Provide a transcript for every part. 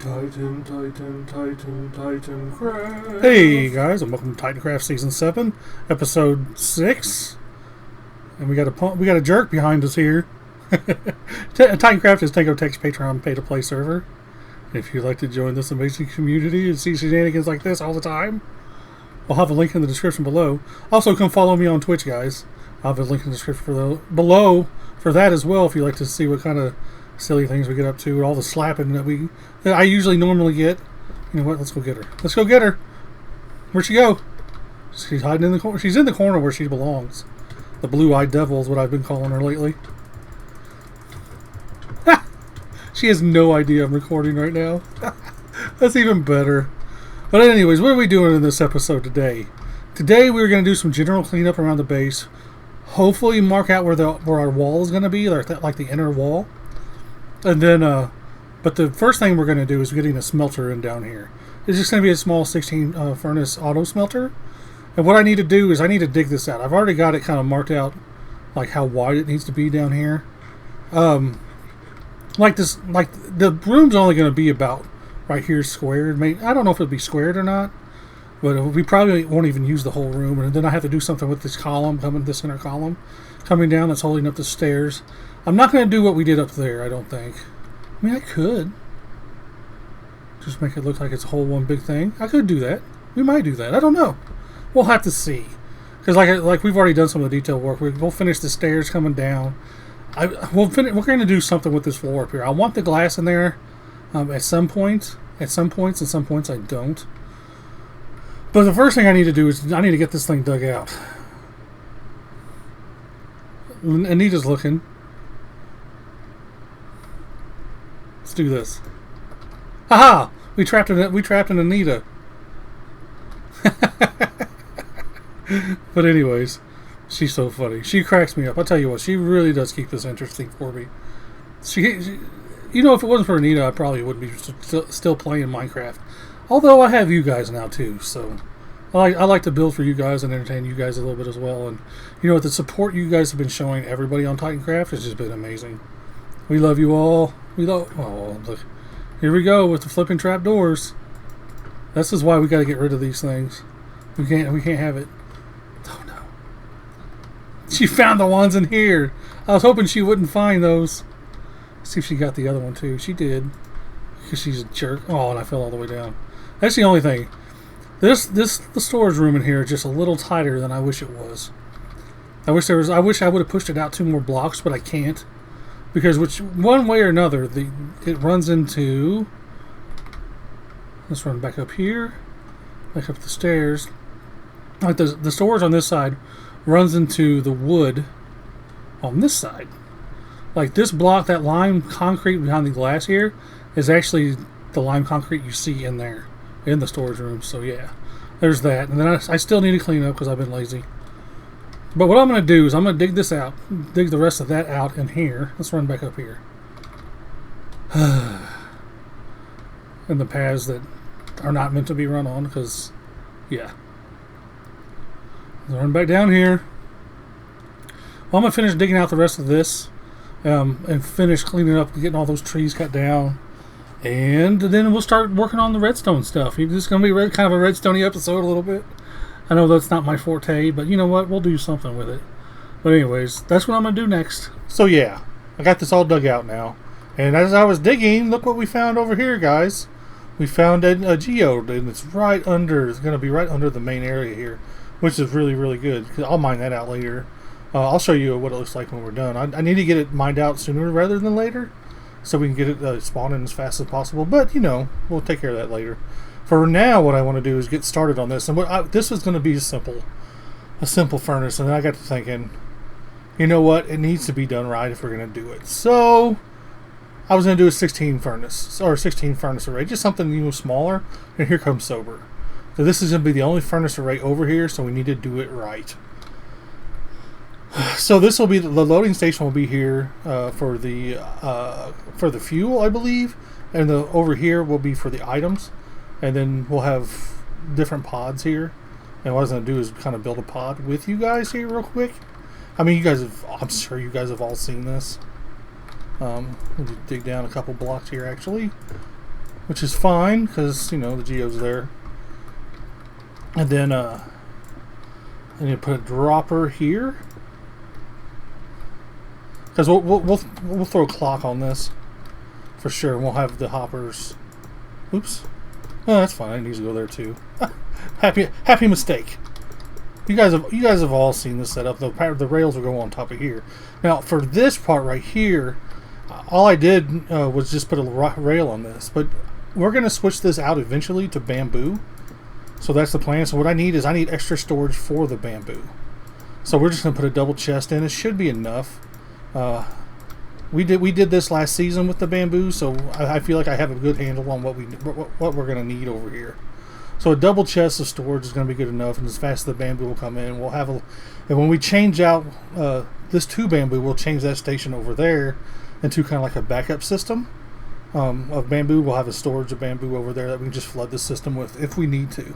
Titancraft. Hey guys, and welcome to Titancraft Season 7, Episode 6. And we got a jerk behind us here. Titancraft is Tango Tech's Patreon pay-to-play server. If you'd like to join this amazing community and see shenanigans like this all the time, I'll have a link in the description below. Also, come follow me on Twitch, guys. I'll have a link in the description below for that as well if you'd like to see what kind of silly things we get up to, all the slapping that I usually normally get. You know what? Let's go get her. Let's go get her. Where'd she go? She's hiding in the corner. She's in the corner where she belongs. The blue-eyed devil is what I've been calling her lately. She has no idea I'm recording right now. That's even better. But anyways, what are we doing in this episode today? Today we're going to do some general cleanup around the base. Hopefully mark out where our wall is going to be, like the inner wall. And then, but the first thing we're going to do is getting a smelter in down here. It's just going to be a small 16 furnace auto smelter. And what I need to do is I need to dig this out. I've already got it kind of marked out, like how wide it needs to be down here. Like the room's only going to be about right here squared. I don't know if it'll be squared or not, but we probably won't even use the whole room. And then I have to do something with this column, this inner column coming down that's holding up the stairs. I'm not going to do what we did up there, I don't think. I mean, I could. Just make it look like it's a whole one big thing. I could do that. We might do that. I don't know. We'll have to see. Because like we've already done some of the detail work. We'll finish the stairs coming down. We're going to do something with this floor up here. I want the glass in there at some points. At some points I don't. But the first thing I need to do is I need to get this thing dug out. Anita's looking. Let's do this. Haha! We trapped an Anita. But anyways, she's so funny. She cracks me up. I'll tell you what, she really does keep this interesting for me. She you know, if it wasn't for Anita, I probably wouldn't be still playing Minecraft. Although I have you guys now too, so I like to build for you guys and entertain you guys a little bit as well. And you know, the support you guys have been showing everybody on Titancraft has just been amazing. We love you all. Oh, look. Here we go with the flipping trap doors. This is why we got to get rid of these things. We can't have it. Oh no. She found the ones in here. I was hoping she wouldn't find those. Let's see if she got the other one too. She did. Because she's a jerk. Oh, and I fell all the way down. That's the only thing. The storage room in here is just a little tighter than I wish it was. I wish I would have pushed it out 2 more blocks, but I can't. Because one way or another, it runs into... Let's run back up here. Back up the stairs. Like the storage on this side runs into the wood on this side. Like this block, that lime concrete behind the glass here, is actually the lime concrete you see in there, in the storage room. So yeah, there's that. And then I still need to clean up because I've been lazy. But what I'm going to do is I'm going to dig this out, dig the rest of that out in here. Let's run back up here. And the paths that are not meant to be run on because, yeah. Let's run back down here. Well, I'm going to finish digging out the rest of this and finish cleaning up, getting all those trees cut down. And then we'll start working on the redstone stuff. This is going to be kind of a redstone-y episode a little bit. I know that's not my forte, but you know what? We'll do something with it. But anyways, that's what I'm going to do next. So yeah, I got this all dug out now. And as I was digging, look what we found over here, guys. We found a geode, and it's going to be right under the main area here, which is really, really good. I'll mine that out later. I'll show you what it looks like when we're done. I need to get it mined out sooner rather than later, so we can get it spawning as fast as possible. But, you know, we'll take care of that later. For now, what I want to do is get started on this. And this is going to be a simple furnace. And then I got to thinking, you know what? It needs to be done right if we're going to do it. So I was going to do a 16 furnace array, just something smaller. And here comes Sober. So this is going to be the only furnace array over here. So we need to do it right. So this will be the loading station will be here for the fuel, I believe, and over here will be for the items. And then we'll have different pods here. And what I was going to do is kind of build a pod with you guys here real quick. I mean, I'm sure you guys have all seen this. Let me dig down a couple blocks here, actually. which is fine because, you know, the geode's there. And then I need to put a dropper here because we'll throw a clock on this for sure. We'll have the hoppers. Oops. Oh, that's fine. It needs to go there too. happy mistake. You guys have all seen this setup. The rails will go on top of here. Now for this part right here, all I did was just put a rail on this, but we're going to switch this out eventually to bamboo. So that's the plan. So what I need is extra storage for the bamboo. So we're just going to put a double chest in. It should be enough. We did this last season with the bamboo, so I feel like I have a good handle on what we're going to need over here. So a double chest of storage is going to be good enough, and as fast as the bamboo will come in, we'll have and when we change out this to bamboo, we'll change that station over there into kind of like a backup system of bamboo. We'll have a storage of bamboo over there that we can just flood the system with if we need to.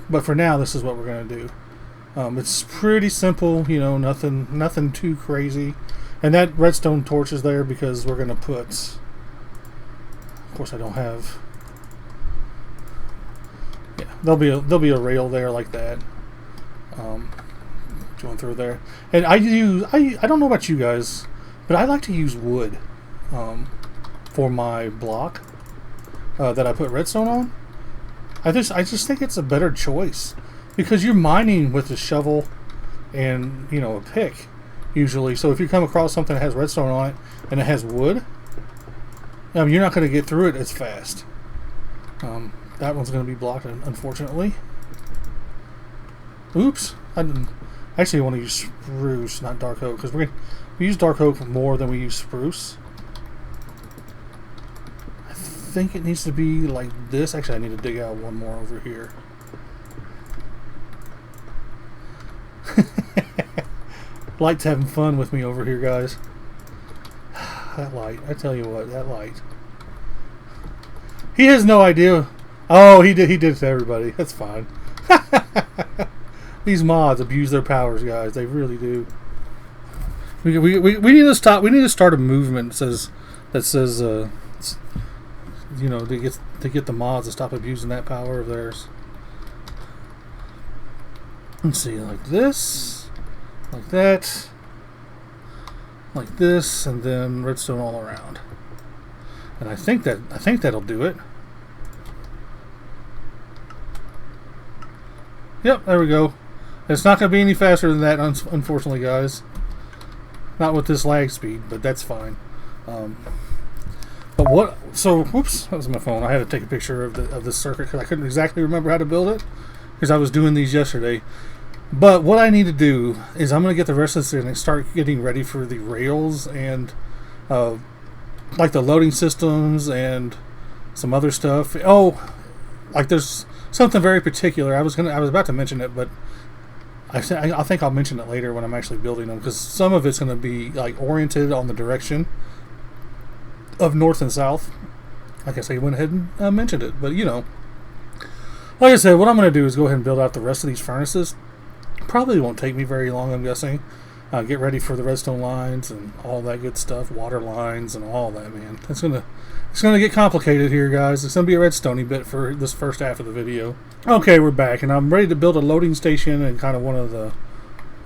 But for now, this is what we're going to do. It's pretty simple, you know, nothing too crazy. And that redstone torch is there because we're going to put, of course I don't have, yeah, there'll be a rail there like that, going through there. And I don't know about you guys, but I like to use wood for my block that I put redstone on. I just think it's a better choice because you're mining with a shovel and, you know, a pick usually. So if you come across something that has redstone on it and it has wood, you're not going to get through it as fast. That one's going to be blocked, unfortunately. Oops, I actually want to use spruce, not dark oak, because we use dark oak more than we use spruce. I think it needs to be like this. Actually, I need to dig out one more over here. Light's having fun with me over here, guys. That light, I tell you what, that light. He has no idea. Oh, he did it to everybody. That's fine. These mods abuse their powers, guys. They really do. We need to stop. We need to start a movement that says you know, to get the mods to stop abusing that power of theirs. Let's see, like this, like that, like this, and then redstone all around. And I think that'll do it. Yep, there we go. It's not going to be any faster than that, unfortunately, guys. Not with this lag speed, but that's fine. But what? So, whoops, that was my phone. I had to take a picture of the circuit because I couldn't exactly remember how to build it because I was doing these yesterday. But what I need to do is I'm going to get the rest of this in and start getting ready for the rails and like the loading systems and some other stuff. Oh, like there's something very particular. I was about to mention it, but I think I'll mention it later when I'm actually building them because some of it's going to be like oriented on the direction of north and south. Like I say, I went ahead and mentioned it, but you know, like I said, what I'm going to do is go ahead and build out the rest of these furnaces. Probably won't take me very long, I'm guessing. Get ready for the redstone lines and all that good stuff, water lines and all that, man. It's gonna get complicated here, guys. It's gonna be a redstoney bit for this first half of the video. Okay, we're back, and I'm ready to build a loading station and kind of one of the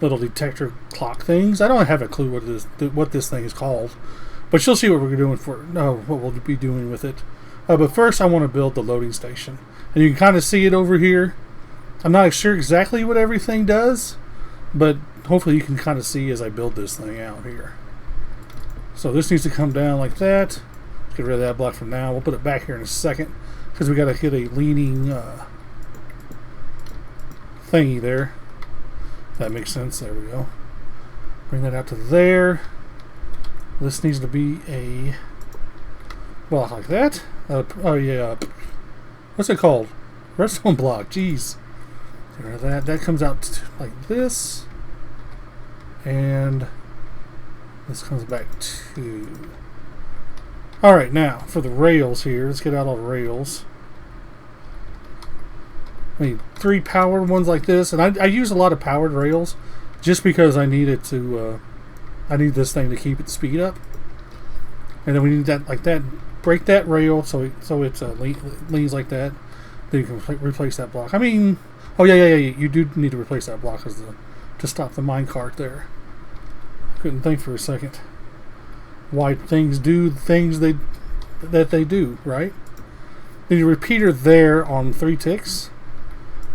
little detector clock things. I don't have a clue what this thing is called, but you'll see what we're doing what we'll be doing with it. But first, I want to build the loading station, and you can kind of see it over here. I'm not sure exactly what everything does, but hopefully you can kind of see as I build this thing out here. So this needs to come down like that. Let's get rid of that block for now. We'll put it back here in a second because we got to get a leaning thingy there. If that makes sense. There we go. Bring that out to there. This needs to be a block like that. Oh yeah. What's it called? Redstone block. Jeez. That comes out like this, and this comes back too. Alright, now for the rails here, let's get out all the rails. I need 3 powered ones like this, and I use a lot of powered rails just because I need it to I need this thing to keep its speed up, and then we need that like that break that rail so it leans like that. Then you can replace that block. I mean, oh yeah. You do need to replace that block to stop the minecart there. Couldn't think for a second why things do things that they do, right? Then your repeater there on 3 ticks.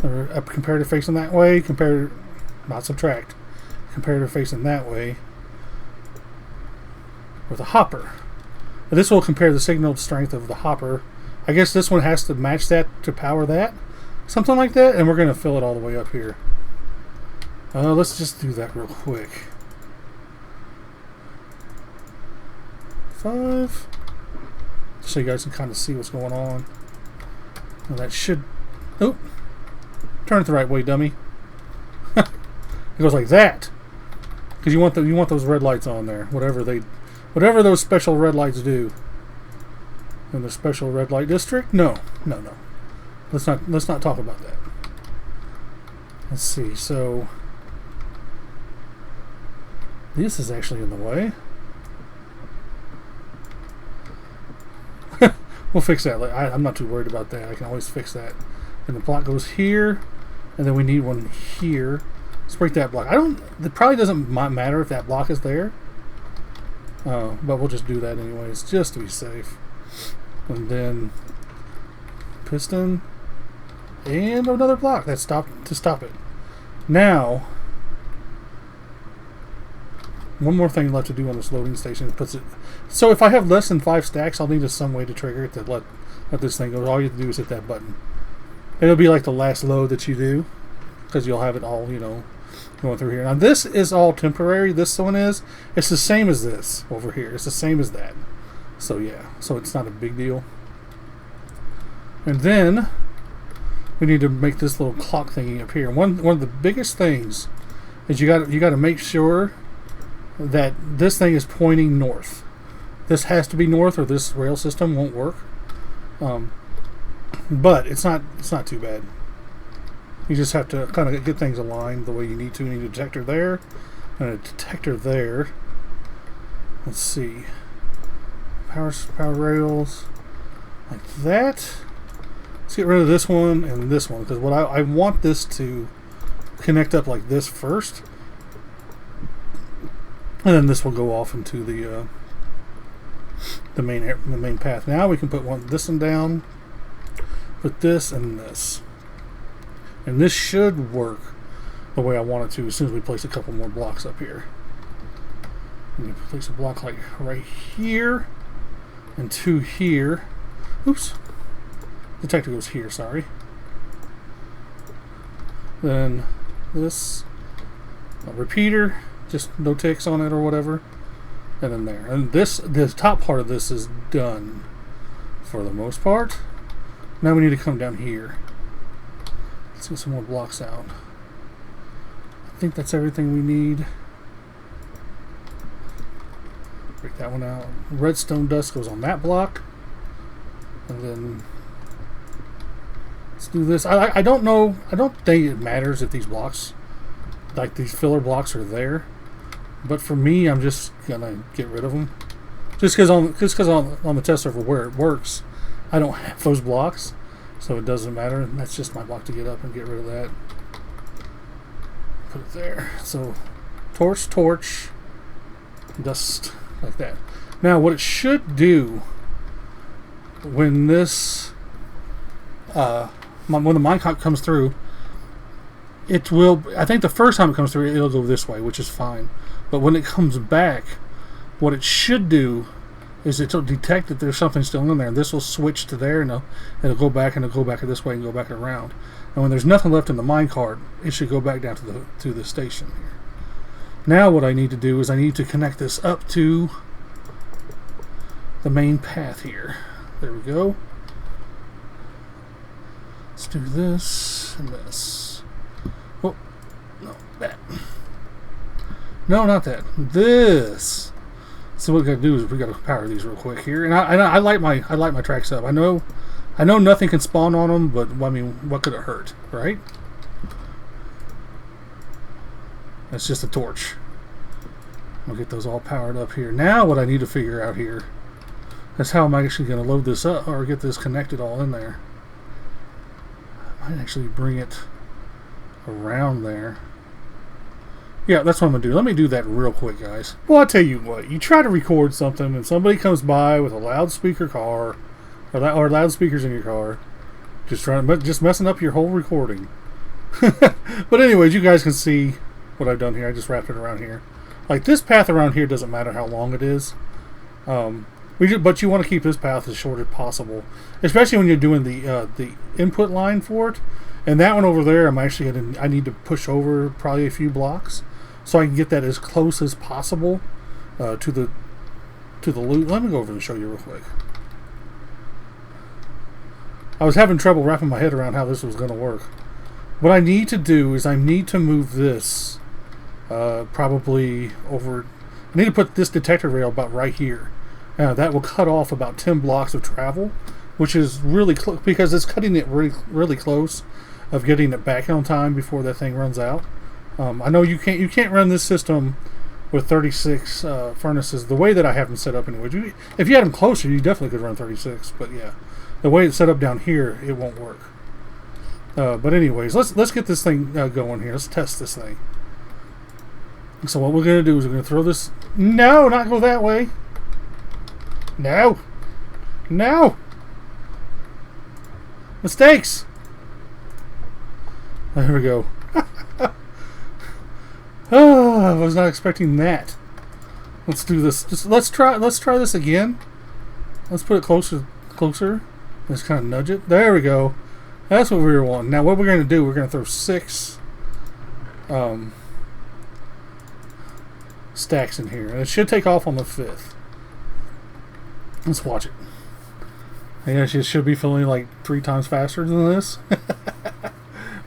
Or a comparative facing that way, not subtract. Comparative facing that way with a hopper. And this will compare the signal strength of the hopper. I guess this one has to match that to power that. Something like that, and we're going to fill it all the way up here. Let's just do that real quick. 5. So you guys can kind of see what's going on. And that should... Oh! Turn it the right way, dummy. It goes like that. Because you want those red lights on there. Whatever those special red lights do. In the special red light district? No. Let's not talk about that. Let's see. So this is actually in the way. We'll fix that. I'm not too worried about that. I can always fix that. And the block goes here, and then we need one here. Let's break that block. It probably doesn't matter if that block is there. But we'll just do that anyways, just to be safe. And then piston and another block to stop it. Now, one more thing left to do on this loading station. So if I have less than 5 stacks, I'll need some way to trigger it to let this thing go. All you have to do is hit that button. It'll be like the last load that you do, because you'll have it all, going through here. Now this is all temporary. This one is. It's the same as this over here. It's the same as that. So yeah. So it's not a big deal. And then we need to make this little clock thingy up here. One of the biggest things is you got to make sure that this thing is pointing north. This has to be north, or this rail system won't work. But it's not too bad. You just have to kind of get things aligned the way you need to. You need a detector there and a detector there. Let's see. Power rails like that. Let's get rid of this one and this one, because what I want this to connect up like this first, and then this will go off into the main path. Now we can put this one down. Put this and this. And this should work the way I want it to as soon as we place a couple more blocks up here. I'm going to place a block like right here and 2 here. Oops. Detector goes here, sorry. Then this repeater, just no ticks on it or whatever. And then there. And the top part of this is done for the most part. Now we need to come down here. Let's get some more blocks out. I think that's everything we need. Break that one out. Redstone dust goes on that block. And then let's do this. I don't know. I don't think it matters if these blocks, like these filler blocks, are there. But for me, I'm just gonna get rid of them. Just because on the test server where it works, I don't have those blocks, so it doesn't matter. That's just my block to get up and get rid of that. Put it there. So torch, dust, like that. Now what it should do when this when the minecart comes through, it will, I think the first time it comes through, it'll go this way, which is fine. But when it comes back, what it should do is it'll detect that there's something still in there, and this will switch to there, and it'll go back, and it'll go back this way and go back around. And when there's nothing left in the minecart, it should go back down to the station here. Now what I need to do is I need to connect this up to the main path here. There we go. Let's do this and this. Oh, no, that. No, not that. This. So what we got to do is we got to power these real quick here, and I light my tracks up. I know nothing can spawn on them, but I mean, what could it hurt, right? That's just a torch. I'll get those all powered up here. Now what I need to figure out here That's how I'm actually going to load this up or get this connected all in there. I might actually bring it around there. Yeah, that's what I'm going to do. Let me do that real quick, guys. Well, I'll tell you what. You try to record something and somebody comes by with a loudspeaker car or loudspeakers in your car. Just messing up your whole recording. But anyways, you guys can see what I've done here. I just wrapped it around here. Like, this path around here doesn't matter how long it is. But you want to keep this path as short as possible, especially when you're doing the input line for it. And that one over there, I need to push over probably a few blocks so I can get that as close as possible to the loop. Let me go over and show you real quick. I was having trouble wrapping my head around how this was going to work. What I need to do is I need to move this probably over. I need to put this detector rail about right here. That will cut off about 10 blocks of travel, which is really close because it's cutting it really, really close of getting it back on time before that thing runs out. I know you can't run this system with 36 furnaces the way that I have them set up anyway. If you had them closer, you definitely could run 36. But yeah, the way it's set up down here, it won't work. But anyways, let's get this thing going here. Let's test this thing. So what we're going to do is we're going to throw this. No, not go that way. No. No. Mistakes. There we go. Oh, I was not expecting that. Let's do this. Let's try this again. Let's put it closer. Let's kind of nudge it. There we go. That's what we were wanting. Now what we're going to do, we're going to throw 6 stacks in here. And it should take off on the 5th. Let's watch it. I guess it should be feeling like 3 times faster than this.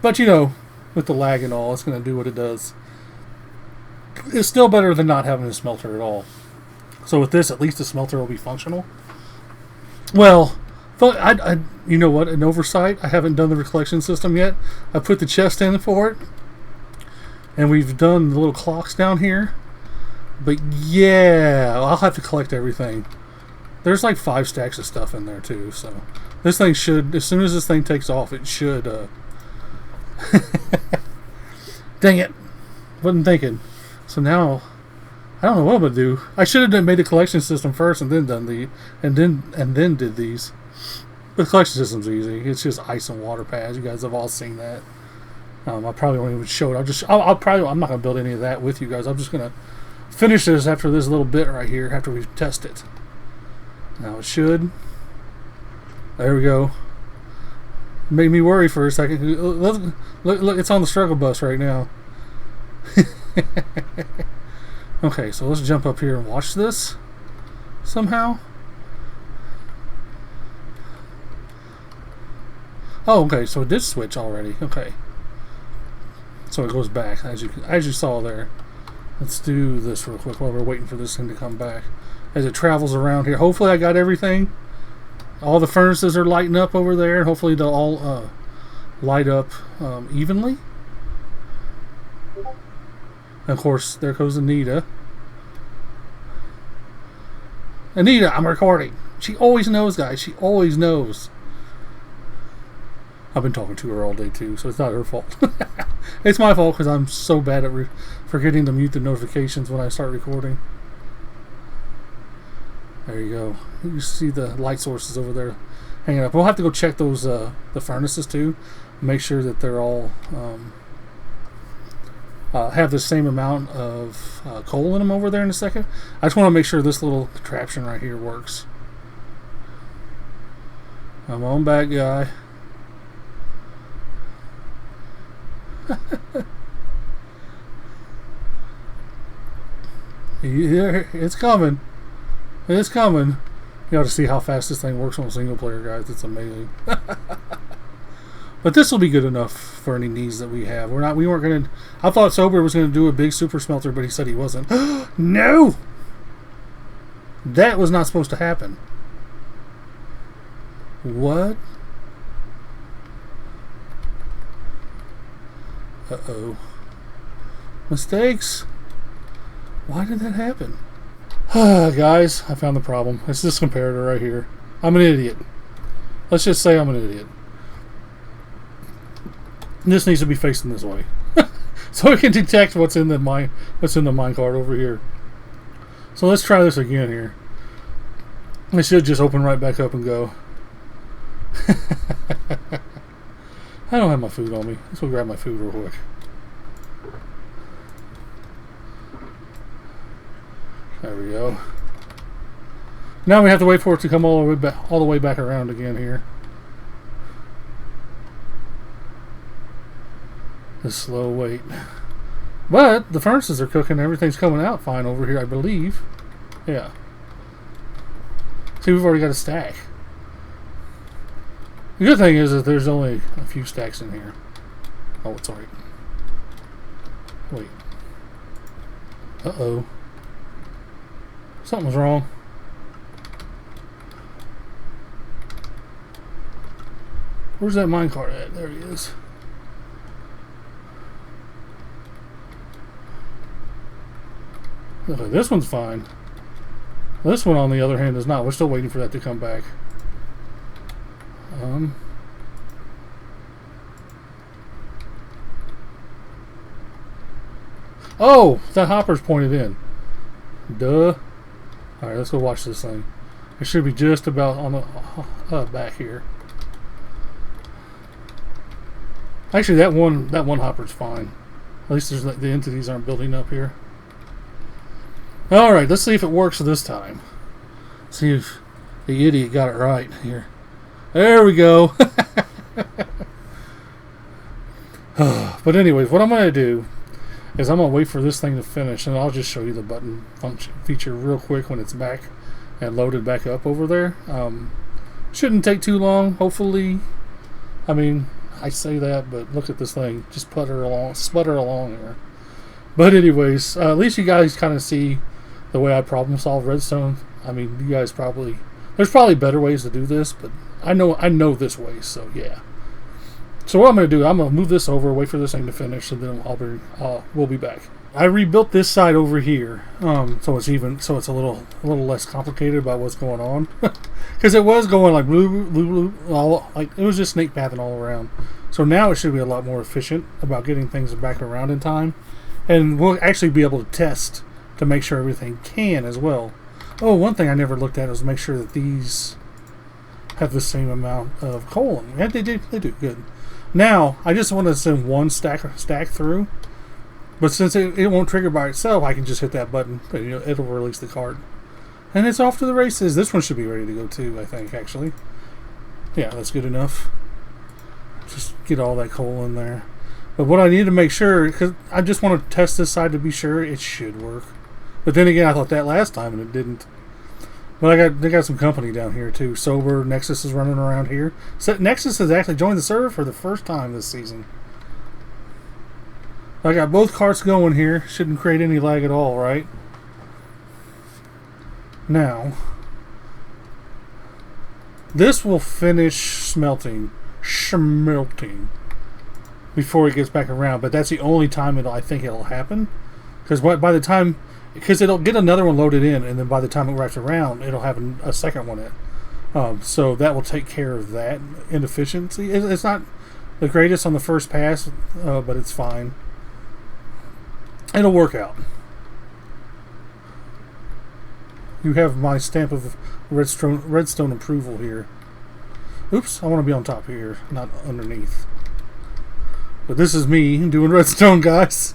But you know, with the lag and all, it's going to do what it does. It's still better than not having a smelter at all. So with this, at least the smelter will be functional. Well, you know what? An oversight. I haven't done the collection system yet. I put the chest in for it. And we've done the little clocks down here. But yeah, I'll have to collect everything. There's like 5 stacks of stuff in there too. So this thing should, as soon as this thing takes off, it should. Dang it. Wasn't thinking. So now, I don't know what I'm going to do. I should have made the collection system first and then done and then did these. But the collection system's easy. It's just ice and water pads. You guys have all seen that. I probably won't even show it. I'm not going to build any of that with you guys. I'm just going to finish this after this little bit right here, after we test it. Now it should. There we go. Made me worry for a second. Look, it's on the struggle bus right now. Okay, so let's jump up here and watch this somehow. Oh, okay, so it did switch already. Okay. So it goes back, as you saw there. Let's do this real quick while we're waiting for this thing to come back. As it travels around here. Hopefully I got everything. All the furnaces are lighting up over there. And hopefully they'll all light up evenly. And of course, there goes Anita. Anita, I'm recording. She always knows, guys. She always knows. I've been talking to her all day too, so it's not her fault. It's my fault because I'm so bad at forgetting to mute the notifications when I start recording. There you go. You see the light sources over there hanging up. We'll have to go check those the furnaces too. Make sure that they're all have the same amount of coal in them over there in a second. I just want to make sure this little contraption right here works. Come on back, guy. It's coming. It's coming. You ought to see how fast this thing works on single player, guys. It's amazing. But this will be good enough for any needs that we have. We weren't gonna. I thought Sober was gonna do a big super smelter, but he said he wasn't. No, that was not supposed to happen. What? Uh-oh. Mistakes? Why did that happen? Guys, I found the problem. It's this comparator right here. I'm an idiot. Let's just say I'm an idiot. This needs to be facing this way, so it can detect what's in the minecart over here. So let's try this again here. It should just open right back up and go. I don't have my food on me. Let's go grab my food real quick. There we go. Now we have to wait for it to come all the way back around again here. The slow wait. But the furnaces are cooking. Everything's coming out fine over here, I believe. Yeah. See, we've already got a stack. The good thing is that there's only a few stacks in here. Oh, it's alright. Wait. Uh-oh. Something's wrong. Where's that minecart at? There he is. Okay, this one's fine. This one, on the other hand, is not. We're still waiting for that to come back. Oh, that hopper's pointed in. Duh. Alright, let's go watch this thing. It should be just about on the back here. Actually, that one hopper's fine. At least the entities aren't building up here. Alright, let's see if it works this time. See if the idiot got it right here. There we go. But anyways, what I'm going to do is I'm going to wait for this thing to finish, and I'll just show you the button function feature real quick when it's back and loaded back up over there. Shouldn't take too long, hopefully. I mean, I say that, but look at this thing. Just sputter along here. But anyways, at least you guys kind of see the way I problem solve redstone. I mean, you guys there's probably better ways to do this, but I know this way, so yeah. So what I'm going to do, I'm going to move this over, wait for this thing to finish, and then we'll be back. I rebuilt this side over here, so it's a little less complicated about what's going on, because it was going like blue, blue, blue, like it was just snake pathing all around. So now it should be a lot more efficient about getting things back around in time, and we'll actually be able to test to make sure everything can as well. Oh, one thing I never looked at was make sure that these have the same amount of coal in them. Yeah, they do good. Now, I just want to send one stack through, but since it won't trigger by itself, I can just hit that button, and it'll release the cart. And it's off to the races. This one should be ready to go too, I think, actually. Yeah, that's good enough. Just get all that coal in there. But what I need to make sure, because I just want to test this side to be sure it should work. But then again, I thought that last time and it didn't. But they got some company down here too. Sober, Nexus is running around here. So Nexus has actually joined the server for the first time this season. I got both carts going here. Shouldn't create any lag at all, right? Now, this will finish smelting before it gets back around. But that's the only time I think it'll happen. Because by the time... Because it'll get another one loaded in, and then by the time it wraps around, it'll have a second one in. So that will take care of that inefficiency. It's not the greatest on the first pass, but it's fine. It'll work out. You have my stamp of redstone approval here. Oops, I want to be on top here, not underneath. But this is me doing redstone, guys.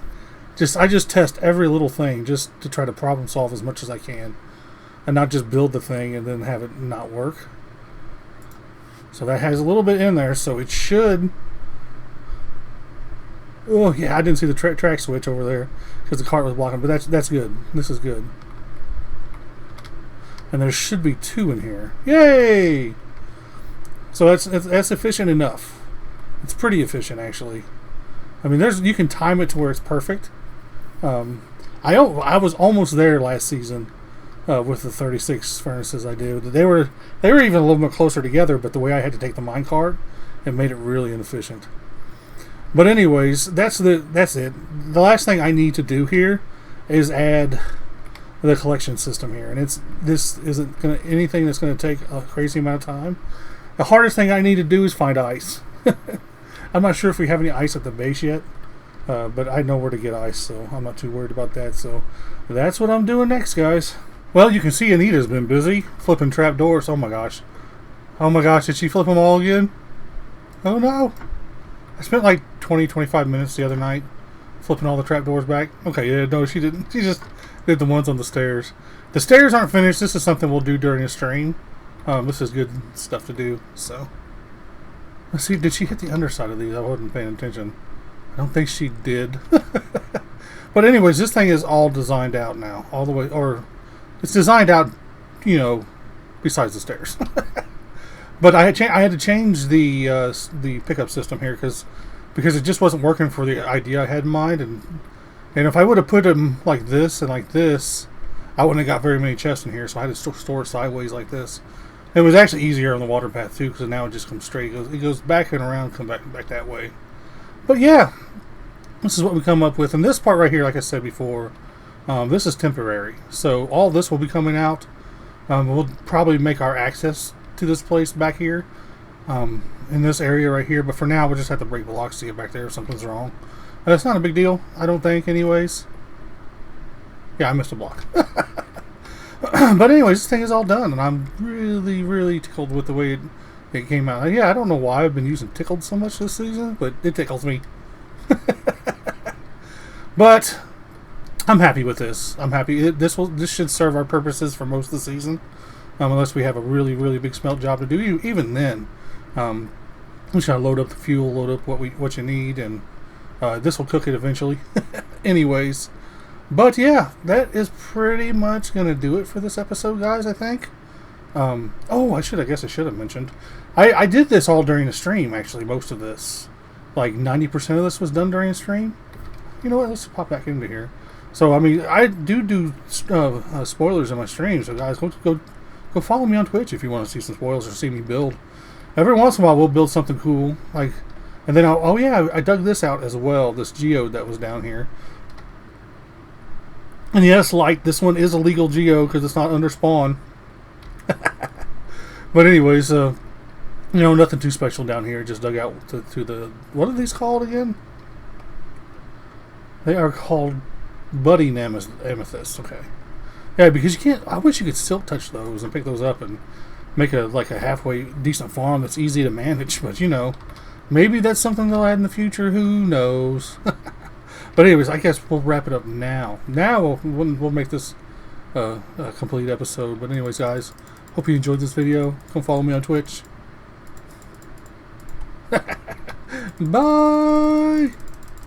I just test every little thing just to try to problem solve as much as I can, and not just build the thing and then have it not work. So that has a little bit in there, so it should. Oh yeah, I didn't see the track switch over there because the cart was blocking, but that's good. This is good. And there should be 2 in here. Yay! So that's efficient enough. It's pretty efficient actually. I mean, you can time it to where it's perfect. I was almost there last season with the 36 furnaces I did. They were even a little bit closer together, but the way I had to take the minecart, it made it really inefficient. But anyways, that's it. The last thing I need to do here is add the collection system here, and this isn't gonna anything that's gonna take a crazy amount of time. The hardest thing I need to do is find ice. I'm not sure if we have any ice at the base yet, but I know where to get ice, so I'm not too worried about that. So that's what I'm doing next, guys. Well, you can see Anita's been busy flipping trapdoors. Oh my gosh, did she flip them all again? Oh no. I spent like 20-25 minutes the other night flipping all the trapdoors back. Okay, yeah, no, she didn't. She just did the ones on the stairs. The stairs aren't finished. This is something we'll do during the stream. This is good stuff to do. So, let's see. Did she hit the underside of these? I wasn't paying attention. I don't think she did. But anyways, this thing is all designed out now, all the way, or it's designed out, you know, besides the stairs. But I had to change the pickup system here because it just wasn't working for the idea I had in mind, and if I would have put them like this and like this, I wouldn't have got very many chests in here. So I had to store sideways like this. It was actually easier on the water path too, because now it just comes straight. It goes back and around, come back that way. But yeah, this is what we come up with. And this part right here, like I said before, this is temporary. So all this will be coming out. We'll probably make our access to this place back here, in this area right here. But for now, we'll just have to break blocks to get back there if something's wrong. It's not a big deal, I don't think, anyways. Yeah, I missed a block. But anyways, this thing is all done, and I'm really, really tickled with the way it came out. Yeah, I don't know why I've been using tickled so much this season, but it tickles me. But I'm happy with this. I'm happy. This should serve our purposes for most of the season, unless we have a really, really big smelt job to do. Even then, we just gotta load up the fuel, load up what you need, and this will cook it eventually. Anyways. But yeah, that is pretty much going to do it for this episode, guys, I think. Oh, I guess I should have mentioned. I did this all during the stream, actually, most of this. Like 90% of this was done during the stream. You know what, let's pop back into here. So, I mean, I do spoilers in my stream, so guys, go follow me on Twitch if you want to see some spoilers or see me build. Every once in a while, we'll build something cool, like, and then I dug this out as well, this Geode that was down here. And yes, like, this one is a legal Geode because it's not under spawn. But anyways, you know, nothing too special down here. Just dug out to the... What are these called again? They are called budding amethysts. Okay. Yeah, because you can't... I wish you could silk touch those and pick those up and make a halfway decent farm that's easy to manage. But, you know, maybe that's something they'll add in the future. Who knows? But anyways, I guess we'll wrap it up now. Now we'll make this a complete episode. But anyways, guys, hope you enjoyed this video. Come follow me on Twitch. Bye!